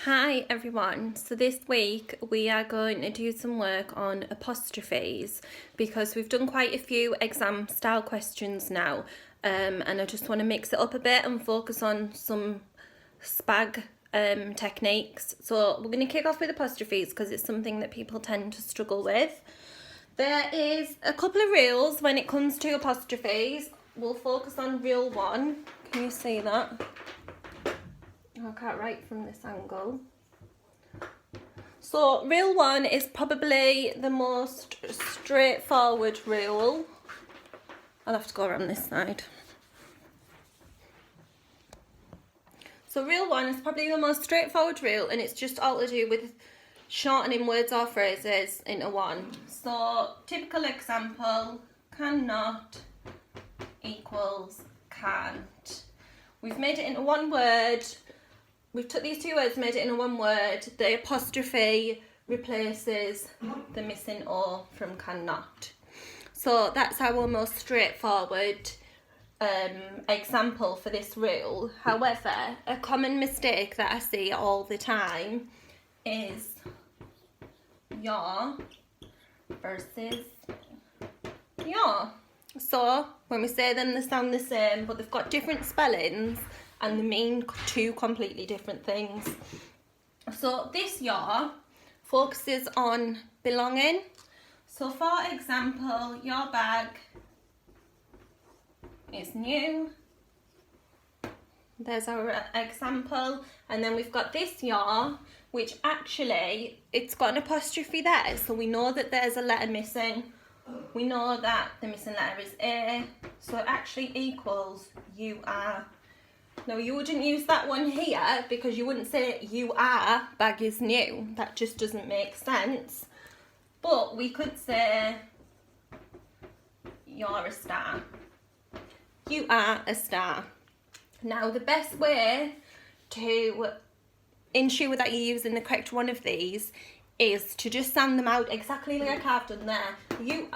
Hi everyone, so this week we are going to do some work on apostrophes because we've done quite a few exam style questions now, and I just want to mix it up a bit and focus on some spag techniques. So we're going to kick off with apostrophes because it's something that people tend to struggle with. There is a couple of rules when it comes to apostrophes. We'll focus on rule 1. Can you see that? I can't write from this angle. So rule 1 is probably the most straightforward rule. I'll have to go around this side. So rule 1 is probably the most straightforward rule, and it's just all to do with shortening words or phrases into one. So typical example, cannot equals can't. We've made it into one word. We've took these two words, made it into one word. The apostrophe replaces the missing O from cannot. So that's our most straightforward example for this rule. However, a common mistake that I see all the time is your versus your. So when we say them, they sound the same, but they've got different spellings and they mean two completely different things. So this your focuses on belonging. So for example, your bag is new. There's our example. And then we've got this your, which actually, it's got an apostrophe there. So we know that there's a letter missing. We know that the missing letter is A. So it actually equals you are. Now you wouldn't use that one here because you wouldn't say you are bag is new. That just doesn't make sense. But we could say you're a star. You are a star. Now the best way to ensure that you're using the correct one of these is to just sound them out exactly like I've done there. You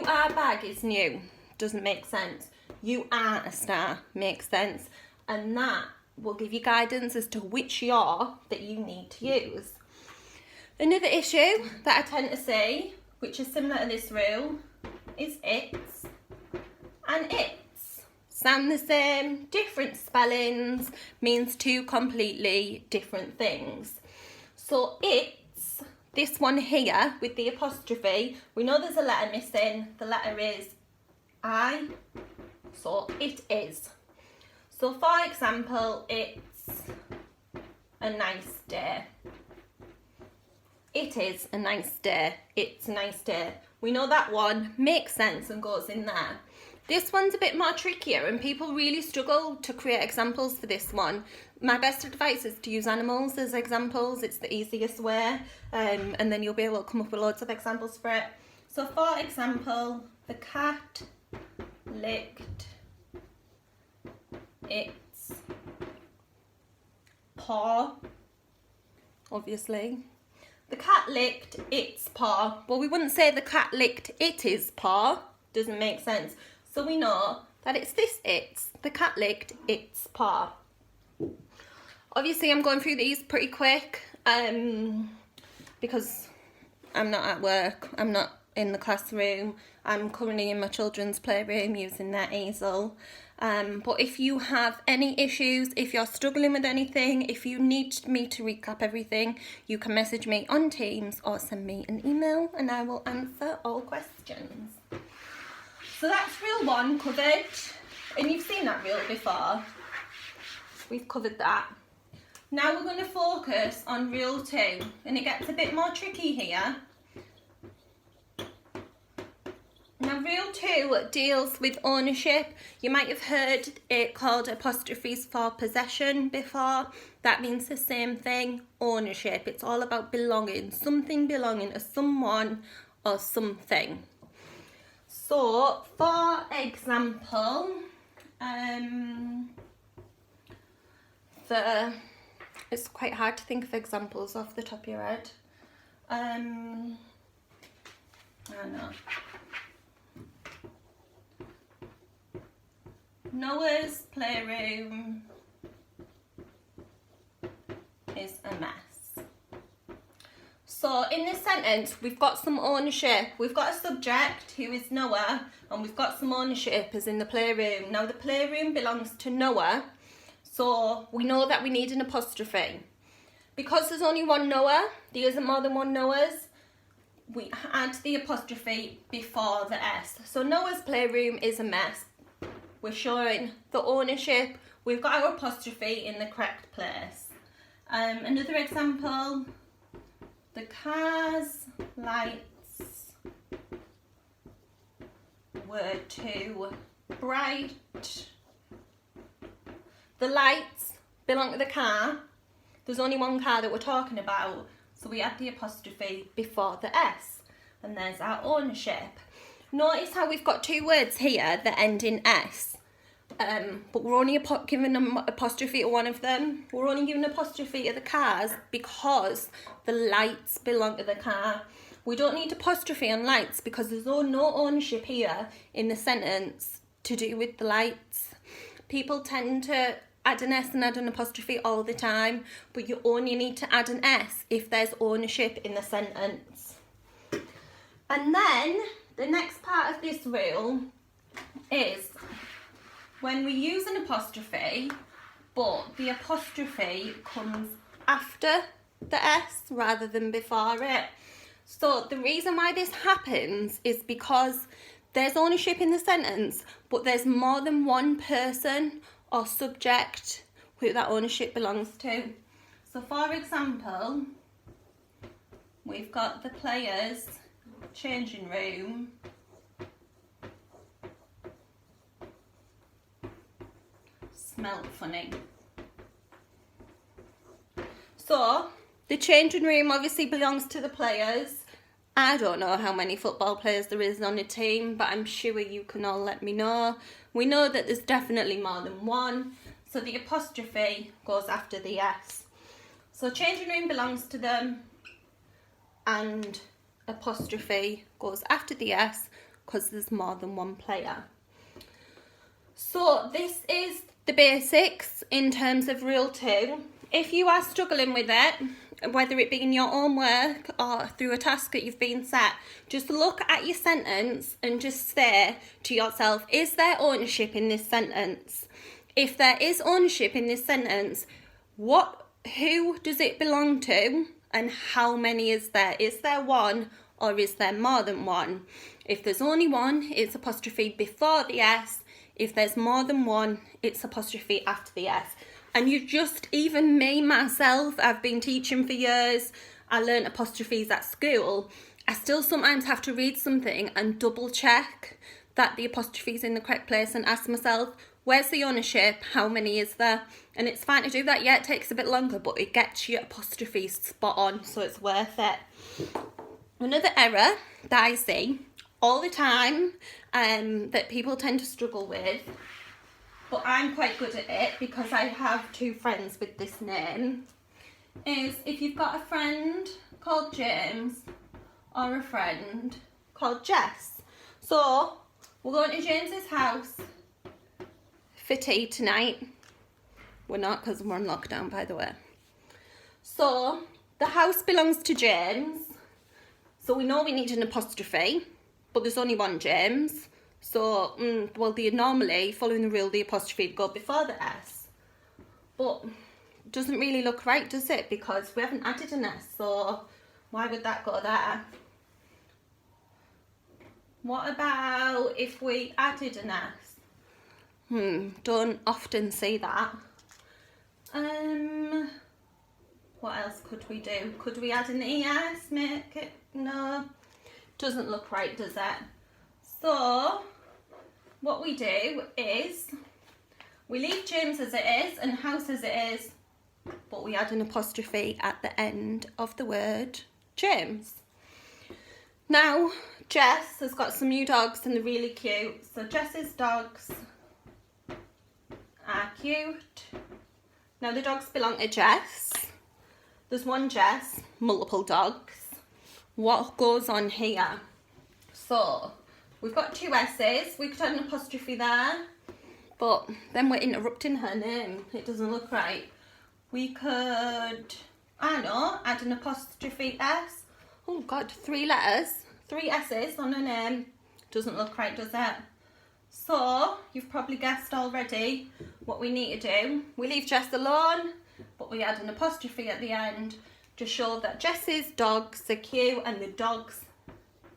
are bag is new. Doesn't make sense. You are a star makes sense. And that will give you guidance as to which your that you need to use. Another issue that I tend to see, which is similar to this rule, is its and its. Sound the same, different spellings, means two completely different things. So it's, this one here with the apostrophe, we know there's a letter missing. The letter is I, so it is. So for example, it's a nice day. It is a nice day. It's a nice day. We know that one makes sense and goes in there. This one's a bit more trickier and people really struggle to create examples for this one. My best advice is to use animals as examples. It's the easiest way, and then you'll be able to come up with loads of examples for it. So for example, the cat licked its paw, obviously. The cat licked its paw. Well, we wouldn't say the cat licked its paw. Doesn't make sense. So we know that it's this its. The cat licked its paw. Obviously, I'm going through these pretty quick because I'm not at work. I'm not in the classroom. I'm currently in my children's playroom using their easel. But if you have any issues, if you're struggling with anything, if you need me to recap everything, you can message me on Teams or send me an email and I will answer all questions. So that's rule 1 covered, and you've seen that rule before. We've covered that. Now we're going to focus on rule 2, and it gets a bit more tricky here. Now rule 2 deals with ownership. You might have heard it called apostrophes for possession before. That means the same thing, ownership. It's all about belonging, something belonging to someone or something. So for example, it's quite hard to think of examples off the top of your head. I don't know. Noah's playroom is a mess. So in this sentence, we've got some ownership. We've got a subject who is Noah, and we've got some ownership as in the playroom. Now the playroom belongs to Noah, so we know that we need an apostrophe. Because there's only one Noah, there isn't more than one Noah's, we add the apostrophe before the S. So Noah's playroom is a mess. We're showing the ownership. We've got our apostrophe in the correct place. Another example, the car's lights were too bright. The lights belong to the car. There's only one car that we're talking about, so we add the apostrophe before the S, and there's our ownership. Notice how we've got two words here that end in S, but we're only giving an apostrophe to one of them. We're only giving an apostrophe to the cars because the lights belong to the car. We don't need apostrophe on lights because there's no ownership here in the sentence to do with the lights. People tend to add an S and add an apostrophe all the time, but you only need to add an S if there's ownership in the sentence. And then the next part of this rule is when we use an apostrophe, but the apostrophe comes after the S rather than before it. So the reason why this happens is because there's ownership in the sentence, but there's more than one person or subject who that ownership belongs to. So for example, we've got the players' changing room smelled funny. So the changing room obviously belongs to the players. I don't know how many football players there is on a team, but I'm sure you can all let me know. We know that there's definitely more than one, so the apostrophe goes after the S. So changing room belongs to them, and apostrophe goes after the S because there's more than one player. So this is the basics in terms of rule 2. If you are struggling with it, whether it be in your own work or through a task that you've been set, just look at your sentence and just say to yourself, is there ownership in this sentence? If there is ownership in this sentence, who does it belong to and how many is there? Is there one or is there more than one? If there's only one, it's apostrophe before the S. If there's more than one, it's apostrophe after the S. And even me, myself, I've been teaching for years. I learnt apostrophes at school. I still sometimes have to read something and double check that the apostrophe is in the correct place and ask myself, where's the ownership? How many is there? And it's fine to do that. Yeah, it takes a bit longer, but it gets your apostrophe spot on, so it's worth it. Another error that I see all the time that people tend to struggle with, but I'm quite good at it because I have 2 friends with this name, is if you've got a friend called James or a friend called Jess. So we're going to James's house for tea tonight. We're not, because we're on lockdown, by the way. So the house belongs to James, so we know we need an apostrophe, but there's only one James. So, normally, following the rule, the apostrophe would go before the S. But it doesn't really look right, does it? Because we haven't added an S, so why would that go there? What about if we added an S? Don't often see that. What else could we do? Could we add an ES, make it? No. Doesn't look right, does it? So what we do is we leave James as it is and house as it is, but we add an apostrophe at the end of the word James. Now Jess has got some new dogs and they're really cute. So Jess's dogs are cute. Now the dogs belong to Jess. There's one Jess, multiple dogs. What goes on here? So we've got 2 S's. We could add an apostrophe there, but then we're interrupting her name. It doesn't look right. We could, add an apostrophe S, oh God, 3 letters, 3 S's on a name. Doesn't look right, does it? So, you've probably guessed already what we need to do. We leave Jess alone, but we add an apostrophe at the end to show that Jess's dogs are cute and the dogs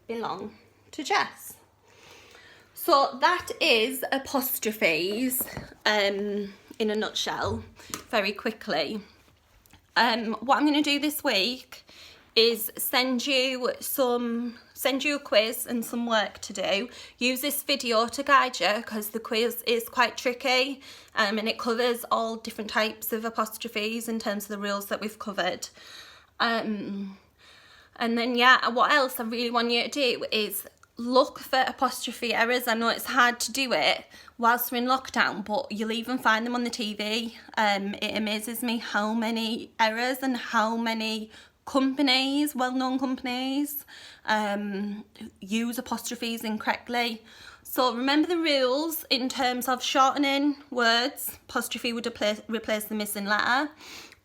belong to Jess. So that is apostrophes in a nutshell, very quickly. What I'm going to do this week is send you a quiz and some work to do. Use this video to guide you because the quiz is quite tricky and it covers all different types of apostrophes in terms of the rules that we've covered. And then yeah, what else I really want you to do is look for apostrophe errors. I know it's hard to do it whilst we're in lockdown, but you'll even find them on the TV. It amazes me how many errors and how many companies, well-known companies, use apostrophes incorrectly. So remember the rules in terms of shortening words. Apostrophe would replace the missing letter,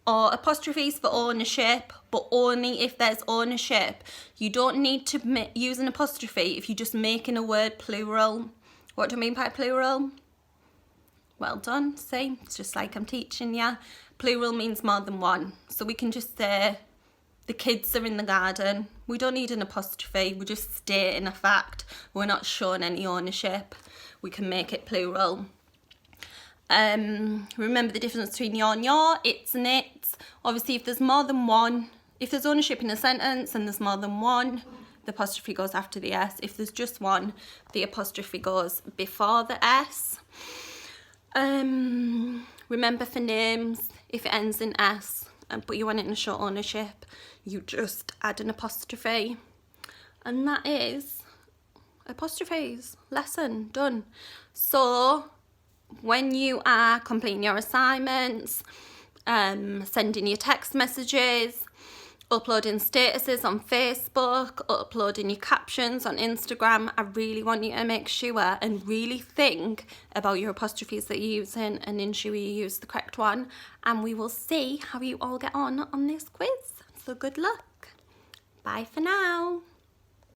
or apostrophes for ownership, but only if there's ownership. You don't need to use an apostrophe if you're just making a word plural. What do I mean by plural? Well done, see, it's just like I'm teaching you. Plural means more than one, so we can just say the kids are in the garden. We don't need an apostrophe, we're just stating a fact. We're not showing any ownership. We can make it plural. Remember the difference between your, its and its. Obviously if there's more than one, if there's ownership in a sentence and there's more than one, the apostrophe goes after the S. If there's just one, the apostrophe goes before the S. Remember for names, if it ends in S, but you want it to show ownership, you just add an apostrophe. And that is apostrophes, lesson done. So when you are completing your assignments, sending your text messages, uploading statuses on Facebook, uploading your captions on Instagram, I really want you to make sure and really think about your apostrophes that you're using and ensure you use the correct one. And we will see how you all get on this quiz. So good luck. Bye for now.